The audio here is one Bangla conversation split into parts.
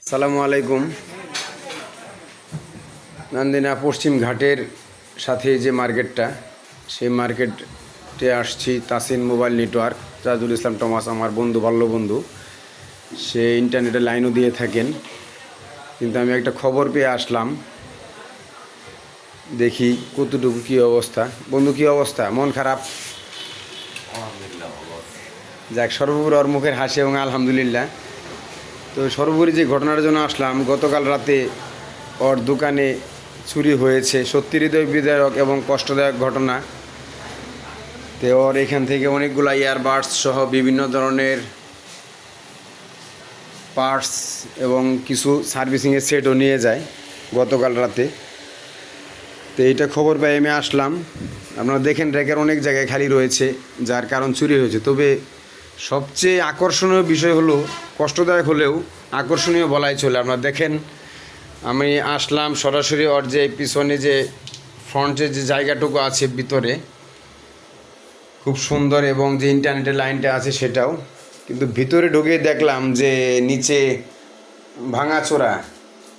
আসসালামু আলাইকুম। নান্দিনা পশ্চিম ঘাটের সাথে যে মার্কেটটা, সেই মার্কেটে আসছি। তাসিন মোবাইল নেটওয়ার্ক, রাজুল ইসলাম টমাস আমার বন্ধু, ভালো বন্ধু। সে ইন্টারনেটে লাইনও দিয়ে থাকেন, কিন্তু আমি একটা খবর পেয়ে আসলাম। দেখি কতটুকু কী অবস্থা। বন্ধু, কী অবস্থা? মন খারাপ? যাক, সর্বোপরি ওর মুখের হাসি এবং আলহামদুলিল্লাহ। তো সর্বোপরি যে ঘটনার জন্য আসলাম, গতকাল রাতে ওর দোকানে চুরি হয়েছে। সত্যি হৃদয় বিদারক এবং কষ্টদায়ক ঘটনা। তো ওর এখান থেকে অনেকগুলো ইয়ারবাডস সহ বিভিন্ন ধরনের পার্টস এবং কিছু সার্ভিসিংয়ের সেটও নিয়ে যায় গতকাল রাতে। তো এইটা খবর পেয়ে আমি আসলাম। আপনারা দেখেন র্যাকের অনেক জায়গায় খালি রয়েছে, যার কারণ চুরি হয়েছে। তবে সবচেয়ে আকর্ষণীয় বিষয় হলো, কষ্টদায়ক হলেও আকর্ষণীয় বলাই চলে। আপনারা দেখেন, আমি আসলাম সরাসরি ওর যে পিছনে যে ফ্রন্টের যে জায়গাটুকু আছে ভিতরে, খুব সুন্দর, এবং যে ইন্টারনেটের লাইনটা আছে সেটাও। কিন্তু ভিতরে ঢুকে দেখলাম যে নিচে ভাঙাচোরা।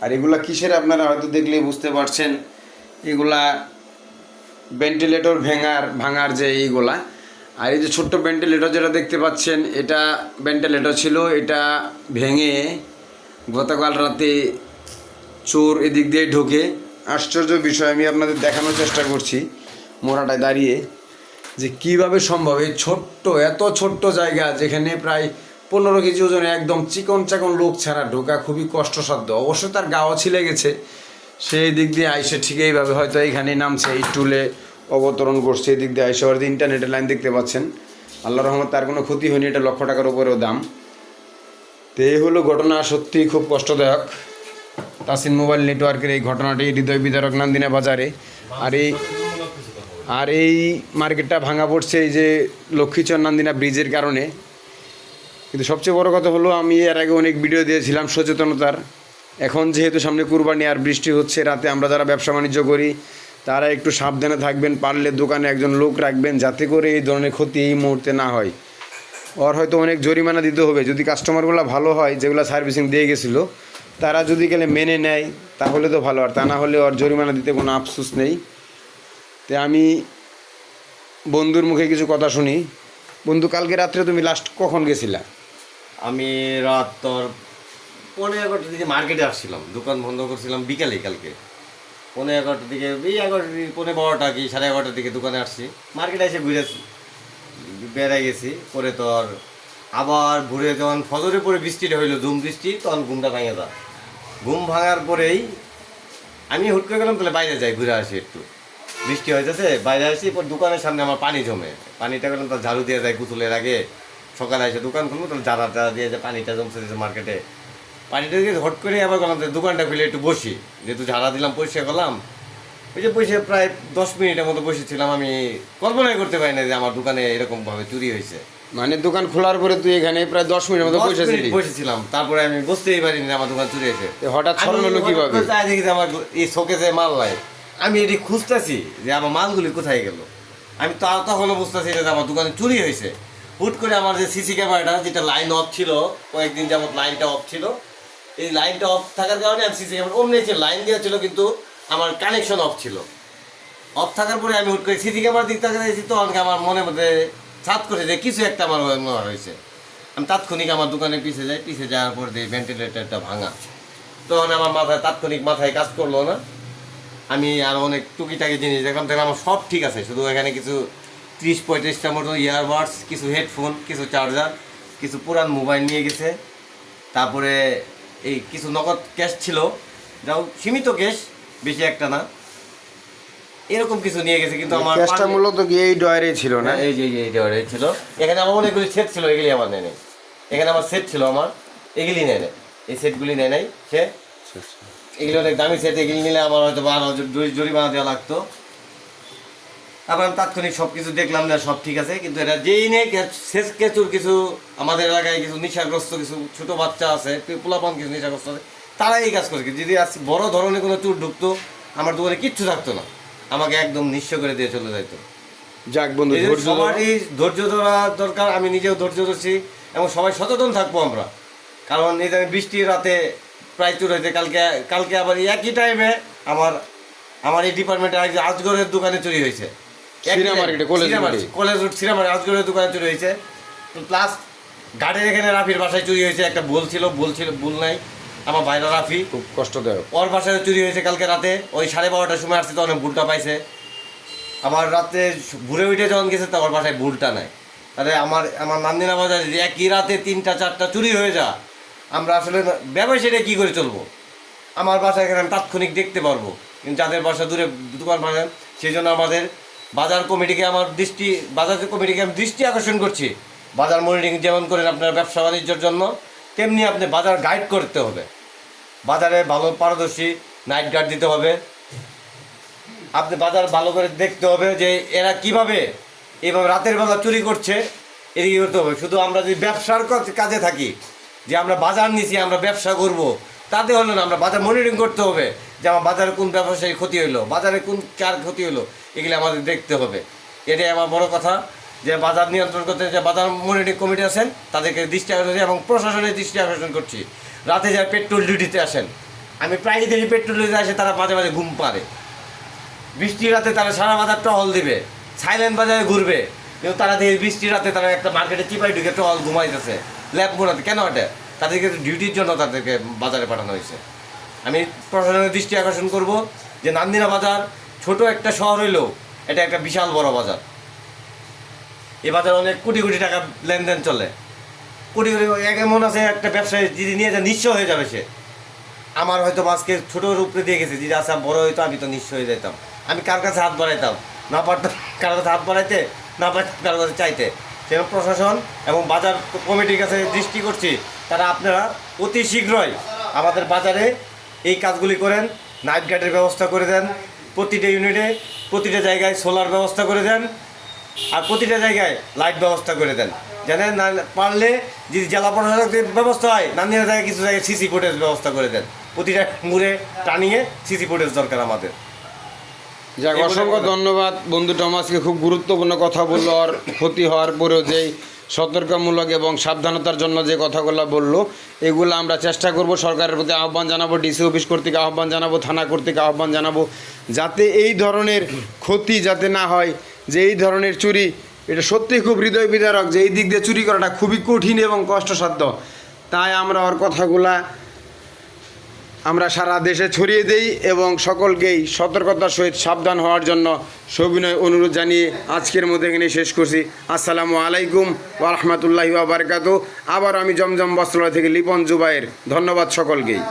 আর এগুলা কিসের আপনারা হয়তো দেখলেই বুঝতে পারছেন। এগুলা ভেন্টিলেটর ভাঙার যে এইগুলা। আর এই যে ছোট্ট ভেন্টিলেটর যেটা দেখতে পাচ্ছেন, এটা ভেন্টিলেটর ছিল। এটা ভেঙে গতকাল রাতে চোর এদিক দিয়ে ঢোকে। আশ্চর্য বিষয়, আমি আপনাদের দেখানোর চেষ্টা করছি মোড়াটায় দাঁড়িয়ে, যে কিভাবে সম্ভব। এই এত ছোট্ট জায়গা, যেখানে প্রায় 15 কেজি ওজনে একদম চিকন চাকন লোক ছাড়া ঢোকা খুবই কষ্টসাধ্য। অবশ্য তার গাও ছিলে গেছে, সেই দিক দিয়ে আইসে ঠিক এইভাবে হয়তো এইখানেই নামছে, এই টুলে অবতরণ করছে। এই দিক দিয়ে আইসে ওর ইন্টারনেটের লাইন দেখতে পাচ্ছেন। আল্লাহ রহমত, তার কোনো ক্ষতি হয়নি। এটা লক্ষ টাকার উপরেও দাম। তো এই হলো ঘটনা, সত্যিই খুব কষ্টদায়ক। তাসিন মোবাইল নেটওয়ার্কের এই ঘটনাটি হৃদয় বিদারক নান্দিনা বাজারে। আর এই মার্কেটটা ভাঙা পড়ছে এই যে লক্ষ্মীচর নান্দিনা ব্রিজের কারণে। কিন্তু সবচেয়ে বড় কথা হলো, আমি এর আগে অনেক ভিডিও দিয়েছিলাম সচেতনতার। এখন যেহেতু সামনে কুরবানি আর বৃষ্টি হচ্ছে, রাতে আমরা যারা ব্যবসা বাণিজ্য করি তারা একটু সাবধানে থাকবেন। পারলে দোকানে একজন লোক রাখবেন, যাতে করে এই ধরনের ক্ষতি এই মুহূর্তে না হয়। ওর হয়তো অনেক জরিমানা দিতে হবে, যদি কাস্টমারগুলো ভালো হয়, যেগুলো সার্ভিসিং দিয়ে গেছিলো, তারা যদি গেলে মেনে নেয় তাহলে তো ভালো। আর তা না হলে ওর জরিমানা দিতে কোনো আফসোস নেই। তো আমি বন্ধুর মুখে কিছু কথা শুনি। বন্ধু, কালকে রাত্রে তুমি লাস্ট কখন গেছিলা? আমি রাত তোর 11:30টার দিকে মার্কেটে আসছিলাম। দোকান বন্ধ করছিলাম বিকালে। কালকে 11:30টার দিকে, এই 11:30 কি 11:30টার দিকে দোকানে আসছি। মার্কেটে এসে ঘুরে বেড়াই গেছি। পরে তোর আবার ঘুরে যখন ফজরে পরে বৃষ্টিটা হইলো, ঝুম বৃষ্টি, তখন ঘুমটা ভাঙে যা। ঘুম ভাঙার পরেই আমি হুট করে গেলাম, তাহলে বাইরে যাই, ঘুরে আসি একটু। বৃষ্টি হয়েছে, বাইরে আসি। পর দোকানের সামনে আমার পানি জমে। পানিটা গেলাম তার ঝাড়ু দিয়ে যায় গোসলের আগে। সকালে এসে দোকান খুলবো, তাহলে ঝাড়াটা দিয়ে যে পানিটা জমছে মার্কেটে, পানিটা দিয়ে হট করে আবার গেলাম দোকানটা খুলে একটু বসি। যেহেতু ঝাড়া দিলাম, পরিষ্কার করলাম, ওই যে বসে প্রায় 10 মিনিটের মতো বসেছিলাম। আমি কল্পনাই করতে পারি না যে আমার দোকানে এরকমভাবে চুরি হয়েছে। মানে দোকান খোলার পরে তুই এখানে প্রায় 10 মিনিটের মতো বসেছিলাম। তারপরে আমি বুঝতেই পারিনি যে আমার দোকান চুরি হয়েছে। হঠাৎ স্মরণ হলো কিভাবে? দেখি যে আমার এই শোকেসে মাল নাই। আমি এটি খুঁজতেছি যে আমার মালগুলি কোথায় গেল। আমি তখনও বুঝতেছি যে আমার দোকানে চুরি হয়েছে। হুট করে আমার যে সিসি ক্যামেরাটা, যেটা লাইন অফ ছিল, কয়েকদিন যাবত লাইনটা অফ ছিল, এই লাইনটা অফ থাকার কারণে আমি সিসি ক্যামেরা অমনি লাইন দেওয়া ছিল, কিন্তু আমার কানেকশন অফ ছিল। অফ থাকার পরে আমি হুট করে সিসি ক্যামেরার দিক তাকাইছি, তো আমার মনের মধ্যে ছাদ করে যে কিছু একটা আমার মনে হয়েছে। আমি তাৎক্ষণিক আমার দোকানে পিছিয়ে যাই। পিছিয়ে যাওয়ার পর দিয়ে ভেন্টিলেটারটা ভাঙা। তখন আমার মাথায় কাজ করলো না। আমি আর অনেক টুকিটাকি জিনিস দেখলাম, আমার সব ঠিক আছে। শুধু এখানে কিছু 30-35টার মতো ইয়ারবাডস, কিছু হেডফোন, কিছু চার্জার, কিছু পুরান মোবাইল নিয়ে গেছে। তারপরে এই কিছু নগদ ক্যাশ ছিল, যাও সীমিত ক্যাশ, বেশি একটা না, এরকম কিছু নিয়ে গেছে। কিন্তু আমার ক্যাশটা মূলত কি এই ডয়ারে ছিল না? এই যে এই ডয়ারে ছিল। এখানে আমার অনেকগুলি সেট ছিল, এগুলি আমার নেয় নাই। এখানে আমার সেট ছিল, আমার এগুলি নেয় নাই। এই সেটগুলি নেয় নাই সে। এগুলি অনেক দামি সেট, এগুলি নিলে আমার হয়তো 12,000 জরিমানা দেওয়া লাগতো। তারপর আমি তাৎক্ষণিক সব কিছু দেখলাম না, সব ঠিক আছে। কিন্তু এটা যেই নেই, শেষ কেচুর কিছু আমাদের এলাকায় কিছু নেশাগ্রস্ত কিছু ছোটো বাচ্চা আছে, পোলাপান কিছু নেশাগ্রস্ত আছে, তারা এই কাজ করে। যদি আজ বড় ধরনের কোনো চোর ঢুকতো, আমার দোকানে কিচ্ছু থাকতো না, আমাকে একদম নিঃস্ব করে দিয়ে চলে যাইতো। যাক বন্ধু, সবারই ধৈর্য ধরা দরকার। আমি নিজেও ধৈর্য ধরছি, এবং সবাই সচেতন থাকবো আমরা। কারণ এই যে আমি বৃষ্টির রাতে প্রায় চুরি হয়েছে। কালকে আবার একই টাইমে আমার এই ডিপার্টমেন্টে আজগরের দোকানে চুরি হয়েছে। সিরা মার্কেটে, কলেজ রোডে। কলেজ রোড সিরামারি আজগরের দোকানে চুরি হয়েছে। প্লাস ঘাটের এখানে রাফির বাসায় চুরি হয়েছে। একটা ভুল নাই আমার ভাইরা রাফি, খুব কষ্টদায়ক। ওর বাসায় চুরি হয়েছে কালকে রাতে। ওই 12:30টার সময় আসছে, তো অনেক ভুলটা পাইছে। আবার রাতে ঘুরে উঠে যখন গেছে তো আমার বাসায় ভুলটা নাই। তাহলে আমার নান্দিনা বাজারে যদি একই রাতে 3টা-4টা চুরি হয়ে যা, আমরা আসলে ব্যবসায়ীরা কী করে চলবো? আমার বাসা এখানে আমি তাৎক্ষণিক দেখতে পারবো, কিন্তু যাদের বাসা দূরে দোকান ভাঙেন, সেই জন্য আমাদের বাজার কমিটিকে আমি দৃষ্টি আকর্ষণ করছি। বাজার মনিটরিং যেমন করেন আপনার ব্যবসা বাণিজ্যের জন্য, তেমনি আপনি বাজার গাইড করতে হবে। বাজারে ভালো পারদর্শী নাইট গার্ড দিতে হবে। আপনি বাজার ভালো করে দেখতে হবে যে এরা কিভাবে এইভাবে রাতের বেলা চুরি করছে, এদিকে করতে হবে। শুধু আমরা যদি ব্যবসার কাজে থাকি, যে আমরা বাজার নিছি, আমরা ব্যবসা করব, তাতে হলো না। আমরা বাজার মনিটরিং করতে হবে যে আমার বাজারে কোন ব্যবসায়ী ক্ষতি হইলো, বাজারে কোন কার ক্ষতি হলো, এগুলি আমাদের দেখতে হবে। এটাই আমার বড় কথা, যে বাজার নিয়ন্ত্রণ করতে যে বাজার মনিটরিং কমিটি আছেন তাদেরকে দৃষ্টি আকর্ষণ এবং প্রশাসনের দৃষ্টি আকর্ষণ করছি। রাতে যারা পেট্রোল ডিউটিতে আসেন, আমি প্রায় দেখি পেট্রোল ডিউটিতে আসে তারা মাঝে মাঝে ঘুম পারে। বৃষ্টির রাতে তারা সারা বাজার টহল দিবে, সাইলেন্ট বাজারে ঘুরবে, কিন্তু তারা দেখি বৃষ্টির রাতে তারা একটা মার্কেটে চিপাই ঢুকে টহল ঘুমাইতেছে ল্যাব ঘোরাতে। কেন এটা? তাদেরকে ডিউটির জন্য তাদেরকে বাজারে পাঠানো হয়েছে। আমি প্রশাসনের দৃষ্টি আকর্ষণ করব যে নান্দিনা বাজার ছোট একটা শহর হইলেও এটা একটা বিশাল বড় বাজার। এই বাজারে অনেক কোটি কোটি টাকা লেনদেন চলে। কোটি কোটি এমন আছে একটা ব্যবসায়ী যদি নিয়ে যা নিঃস্ব হয়ে যাবে সে। আমার হয়তো আজকে ছোটোর উপরে দিয়ে গেছে, যদি আসা বড় হইতো আমি তো নিঃস্ব হয়ে যেতাম। আমি কার কাছে হাত বাড়াইতাম, না পারতাম কারোর কাছে হাত বাড়াইতে, না পারতাম কারোর কাছে চাইতে। সেরকম প্রশাসন এবং বাজার কমিটির কাছে দৃষ্টি করছি, তারা আপনারা অতি শীঘ্রই আমাদের বাজারে এই কাজগুলি করেন। নাইট গার্ডের ব্যবস্থা করে দেন, প্রতিটা ইউনিটে প্রতিটা জায়গায় সোলার ব্যবস্থা করে দেন, আর প্রতিটা জায়গায় লাইট ব্যবস্থা করে দেন। জানেন না পারলে যদি জেলা প্রশাসকের ব্যবস্থা হয়, নান্দিনা জায়গায় কিছু জায়গায় সিসি ফুটেজ ব্যবস্থা করে দেন। প্রতিটা মুড়ে টানিয়ে সিসি ফুটেজ দরকার আমাদের। যাক, অসংখ্য ধন্যবাদ বন্ধু টমাসকে। খুব গুরুত্বপূর্ণ কথা বললো। আর ক্ষতি হওয়ার পরেও যেই সতর্কমূলক এবং সাবধানতার জন্য যে কথাগুলো বললো, এগুলো আমরা চেষ্টা করব। সরকারের প্রতি আহ্বান জানাবো, ডিসি অফিস কর্তৃক আহ্বান জানাবো, থানা কর্তৃক আহ্বান জানাবো, যাতে এই ধরনের ক্ষতি যাতে না হয়। যে এই ধরনের চুরি, এটা সত্যিই খুব হৃদয় বিদারক, যে এই দিক দিয়ে চুরি করাটা খুবই কঠিন এবং কষ্টসাধ্য। তাই আমরা ওর কথাগুলা আমরা সারা দেশে ছড়িয়ে দেই এবং সকলকেই সতর্কতার সহিত সাবধান হওয়ার জন্য সবিনয় অনুরোধ জানিয়ে আজকের মধ্যে এখানে শেষ করছি। আসসালামু আলাইকুম ওয়া রাহমাতুল্লাহি ওয়া বারাকাতুহু। আবার আমি জমজম বস্ত্রালয় থেকে লিপন জুবায়ের। ধন্যবাদ সকলকেই।